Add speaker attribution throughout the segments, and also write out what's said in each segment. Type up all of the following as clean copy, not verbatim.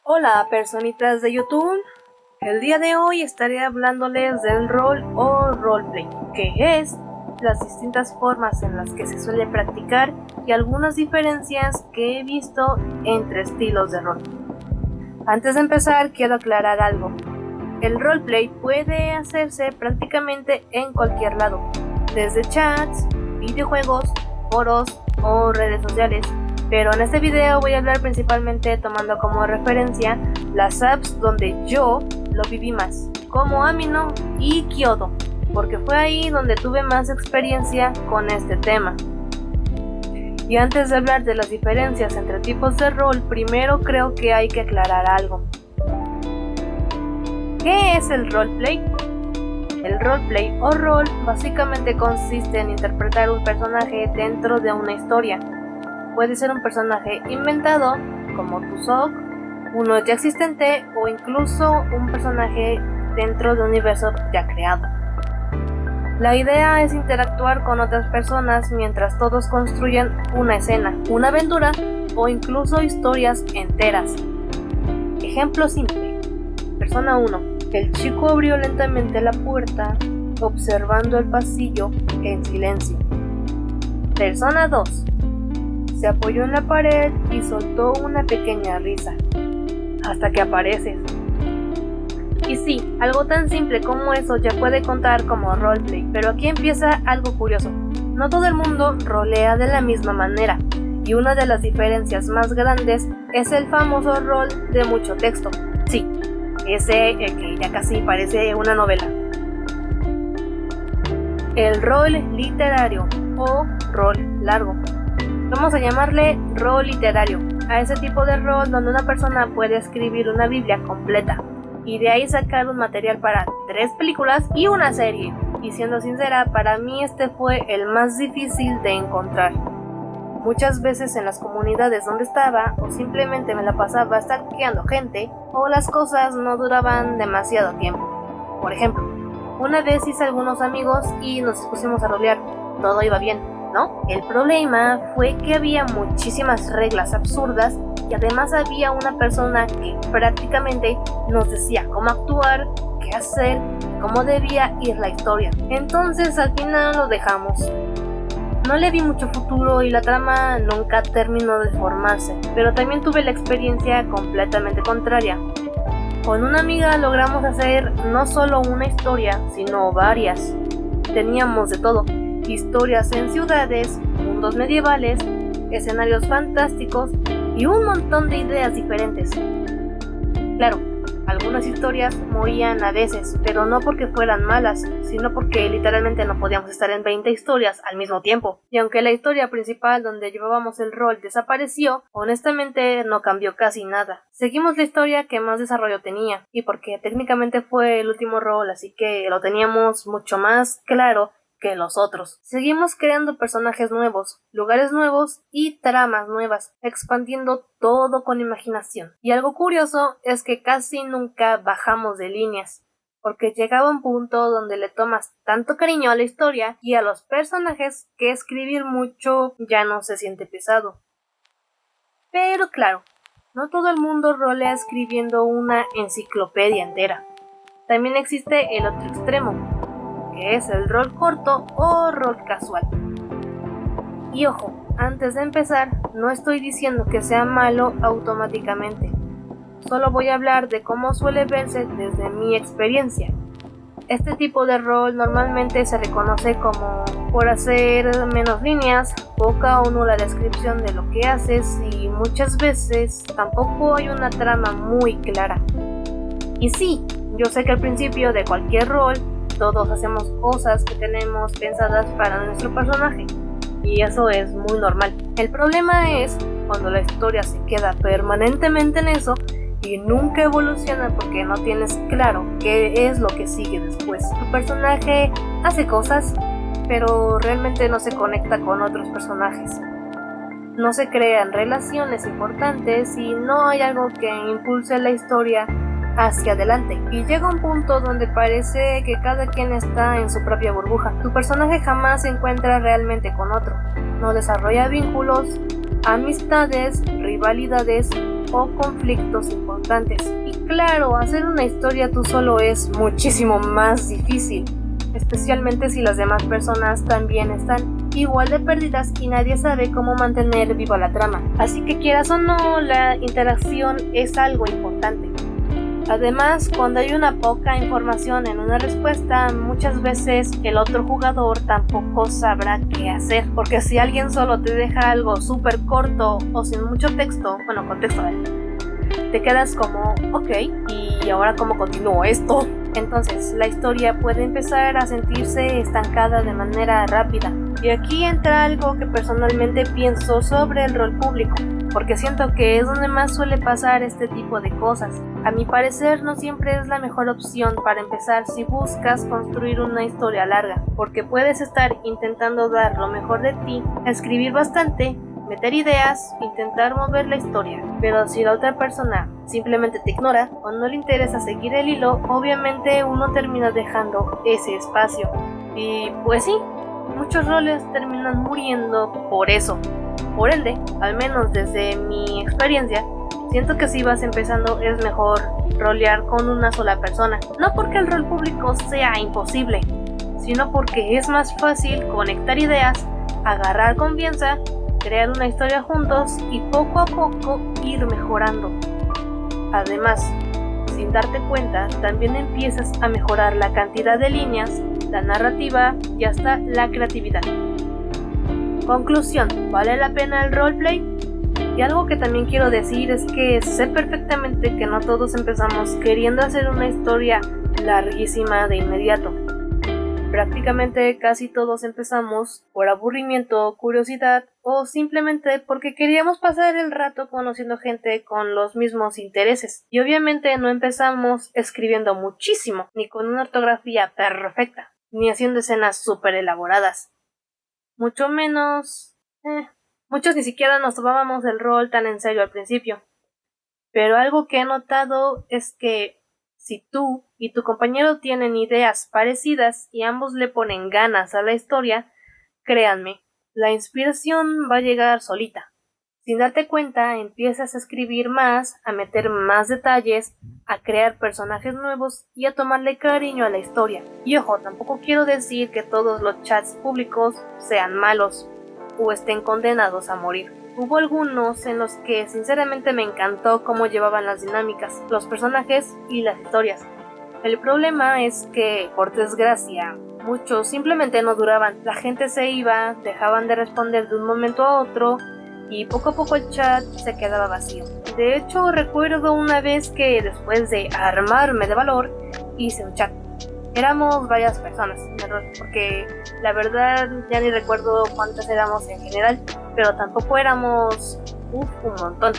Speaker 1: Hola personitas de YouTube, el día de hoy estaré hablándoles del rol o roleplay, que es las distintas formas en las que se suele practicar y algunas diferencias que he visto entre estilos de rol. Antes de empezar quiero aclarar algo, el roleplay puede hacerse prácticamente en cualquier lado, desde chats, videojuegos, foros o redes sociales. Pero en este video voy a hablar principalmente tomando como referencia las apps donde yo lo viví más, como Amino y Kyoto, porque fue ahí donde tuve más experiencia con este tema. Y antes de hablar de las diferencias entre tipos de rol, primero creo que hay que aclarar algo. ¿Qué es el roleplay? El roleplay o rol básicamente consiste en interpretar un personaje dentro de una historia. Puede ser un personaje inventado, como Tusok, uno ya existente o incluso un personaje dentro de un universo ya creado. La idea es interactuar con otras personas mientras todos construyen una escena, una aventura o incluso historias enteras. Ejemplo simple. Persona 1. El chico abrió lentamente la puerta, observando el pasillo en silencio. Persona 2. Se apoyó en la pared y soltó una pequeña risa, hasta que apareces. Y sí, algo tan simple como eso ya puede contar como roleplay, pero aquí empieza algo curioso. No todo el mundo rolea de la misma manera, y una de las diferencias más grandes es el famoso rol de mucho texto. Sí, ese que ya casi parece una novela. El rol literario o rol largo. Vamos a llamarle rol literario, a ese tipo de rol donde una persona puede escribir una Biblia completa y de ahí sacar un material para 3 películas y una serie. Y siendo sincera, para mí este fue el más difícil de encontrar. Muchas veces en las comunidades donde estaba o simplemente me la pasaba stalkeando gente o las cosas no duraban demasiado tiempo. Por ejemplo, una vez hice algunos amigos y nos pusimos a rolear, todo iba bien, ¿no? El problema fue que había muchísimas reglas absurdas y además había una persona que prácticamente nos decía cómo actuar, qué hacer, cómo debía ir la historia. Entonces al final lo dejamos. No le vi mucho futuro y la trama nunca terminó de formarse, pero también tuve la experiencia completamente contraria. Con una amiga logramos hacer no solo una historia, sino varias. Teníamos de todo. Historias en ciudades, mundos medievales, escenarios fantásticos y un montón de ideas diferentes. Claro, algunas historias morían a veces, pero no porque fueran malas, sino porque literalmente no podíamos estar en 20 historias al mismo tiempo. Y aunque la historia principal donde llevábamos el rol desapareció, honestamente no cambió casi nada. Seguimos la historia que más desarrollo tenía, y porque técnicamente fue el último rol, así que lo teníamos mucho más claro que los otros. Seguimos creando personajes nuevos, lugares nuevos y tramas nuevas, expandiendo todo con imaginación. Y algo curioso es que casi nunca bajamos de líneas, porque llegaba un punto donde le tomas tanto cariño a la historia y a los personajes que escribir mucho ya no se siente pesado. Pero claro, no todo el mundo rolea escribiendo una enciclopedia entera. También existe el otro extremo, que es el rol corto o rol casual. Y ojo, antes de empezar, no estoy diciendo que sea malo automáticamente. Solo voy a hablar de cómo suele verse desde mi experiencia. Este tipo de rol normalmente se reconoce como por hacer menos líneas, poca o nula descripción de lo que haces y muchas veces tampoco hay una trama muy clara. Y sí, yo sé que al principio de cualquier rol todos hacemos cosas que tenemos pensadas para nuestro personaje, y eso es muy normal. El problema es cuando la historia se queda permanentemente en eso y nunca evoluciona porque no tienes claro qué es lo que sigue después. Tu personaje hace cosas, pero realmente no se conecta con otros personajes. No se crean relaciones importantes y no hay algo que impulse la historia hacia adelante, y llega un punto donde parece que cada quien está en su propia burbuja. Tu personaje jamás se encuentra realmente con otro, no desarrolla vínculos, amistades, rivales rivalidades o conflictos importantes. Y claro, hacer una historia tú solo es muchísimo más difícil, especialmente si las demás personas también están igual de perdidas y nadie sabe cómo mantener viva la trama. Así que quieras o no, la interacción es algo importante. Además, cuando hay una poca información en una respuesta, muchas veces el otro jugador tampoco sabrá qué hacer, porque si alguien solo te deja algo súper corto o sin mucho texto, bueno, contexto, te quedas como, ok, ¿y ahora cómo continúo esto? Entonces, la historia puede empezar a sentirse estancada de manera rápida. Y aquí entra algo que personalmente pienso sobre el rol público, porque siento que es donde más suele pasar este tipo de cosas. A mi parecer, no siempre es la mejor opción para empezar si buscas construir una historia larga, porque puedes estar intentando dar lo mejor de ti, escribir bastante, meter ideas, intentar mover la historia, pero si la otra persona simplemente te ignora o no le interesa seguir el hilo, obviamente uno termina dejando ese espacio. Y pues sí, muchos roles terminan muriendo por eso. Por ende, al menos desde mi experiencia, siento que si vas empezando es mejor rolear con una sola persona. No porque el rol público sea imposible, sino porque es más fácil conectar ideas, agarrar confianza, crear una historia juntos y poco a poco ir mejorando. Además, sin darte cuenta, también empiezas a mejorar la cantidad de líneas, la narrativa y hasta la creatividad. Conclusión, ¿vale la pena el roleplay? Y algo que también quiero decir es que sé perfectamente que no todos empezamos queriendo hacer una historia larguísima de inmediato. Prácticamente casi todos empezamos por aburrimiento, curiosidad o simplemente porque queríamos pasar el rato conociendo gente con los mismos intereses. Y obviamente no empezamos escribiendo muchísimo, ni con una ortografía perfecta, ni haciendo escenas súper elaboradas. Mucho menos... Muchos ni siquiera nos tomábamos el rol tan en serio al principio. Pero algo que he notado es que si tú y tu compañero tienen ideas parecidas y ambos le ponen ganas a la historia, créanme, la inspiración va a llegar solita. Sin darte cuenta, empiezas a escribir más, a meter más detalles, a crear personajes nuevos y a tomarle cariño a la historia. Y ojo, tampoco quiero decir que todos los chats públicos sean malos o estén condenados a morir. Hubo algunos en los que sinceramente me encantó cómo llevaban las dinámicas, los personajes y las historias. El problema es que, por desgracia, muchos simplemente no duraban. La gente se iba, dejaban de responder de un momento a otro y poco a poco el chat se quedaba vacío. De hecho, recuerdo una vez que después de armarme de valor, hice un chat. Éramos varias personas, porque la verdad ya ni recuerdo cuántas éramos en general, pero tampoco éramos un montón.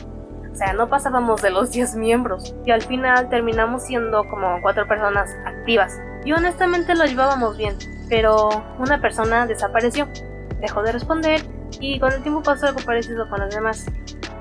Speaker 1: O sea, no pasábamos de los 10 miembros y al final terminamos siendo como 4 personas activas. Y honestamente lo llevábamos bien, pero una persona desapareció, dejó de responder y con el tiempo pasó algo parecido con los demás.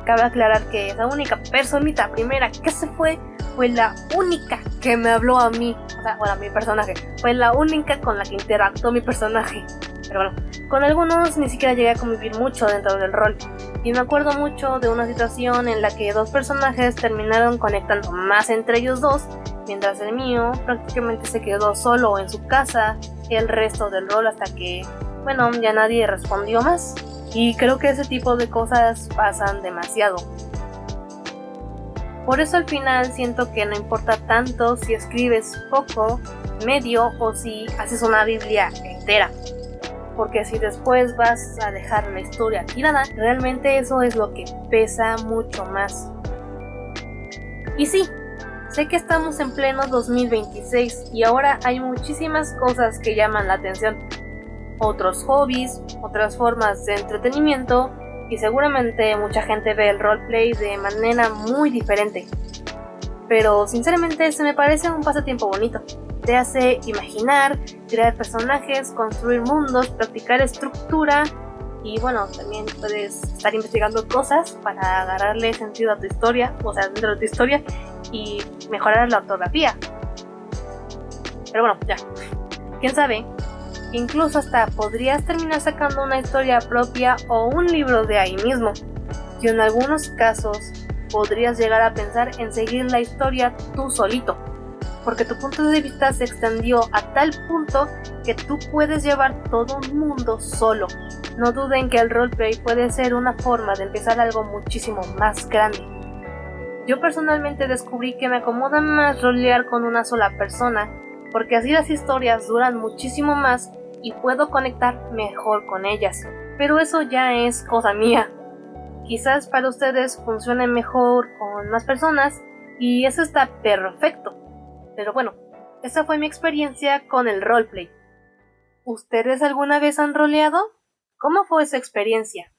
Speaker 1: Cabe aclarar que esa única personita primera que se fue la única que me habló a mí, o mi personaje. Fue la única con la que interactuó mi personaje. Pero bueno, con algunos ni siquiera llegué a convivir mucho dentro del rol. Y me acuerdo mucho de una situación en la que 2 personajes terminaron conectando más entre ellos dos, mientras el mío prácticamente se quedó solo en su casa el resto del rol hasta que, bueno, ya nadie respondió más. Y creo que ese tipo de cosas pasan demasiado. Por eso al final siento que no importa tanto si escribes poco, medio o si haces una Biblia entera. Porque si después vas a dejar la historia tirada, realmente eso es lo que pesa mucho más. Y sí, sé que estamos en pleno 2026 y ahora hay muchísimas cosas que llaman la atención. Otros hobbies, otras formas de entretenimiento y seguramente mucha gente ve el roleplay de manera muy diferente. Pero sinceramente se me parece un pasatiempo bonito. Te hace imaginar, crear personajes, construir mundos, practicar estructura y bueno, también puedes estar investigando cosas para agarrarle sentido a tu historia, o sea, dentro de tu historia y mejorar la ortografía. Pero bueno, ya. ¿Quién sabe? Incluso hasta podrías terminar sacando una historia propia o un libro de ahí mismo. y en algunos casos podrías llegar a pensar en seguir la historia tú solito, porque tu punto de vista se extendió a tal punto que tú puedes llevar todo un mundo solo. No duden que el roleplay puede ser una forma de empezar algo muchísimo más grande. Yo personalmente descubrí que me acomoda más rolear con una sola persona, porque así las historias duran muchísimo más y puedo conectar mejor con ellas. Pero eso ya es cosa mía. Quizás para ustedes funcione mejor con más personas y eso está perfecto. Pero bueno, esa fue mi experiencia con el roleplay. ¿Ustedes alguna vez han roleado? ¿Cómo fue esa experiencia?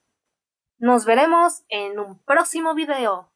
Speaker 1: Nos veremos en un próximo video.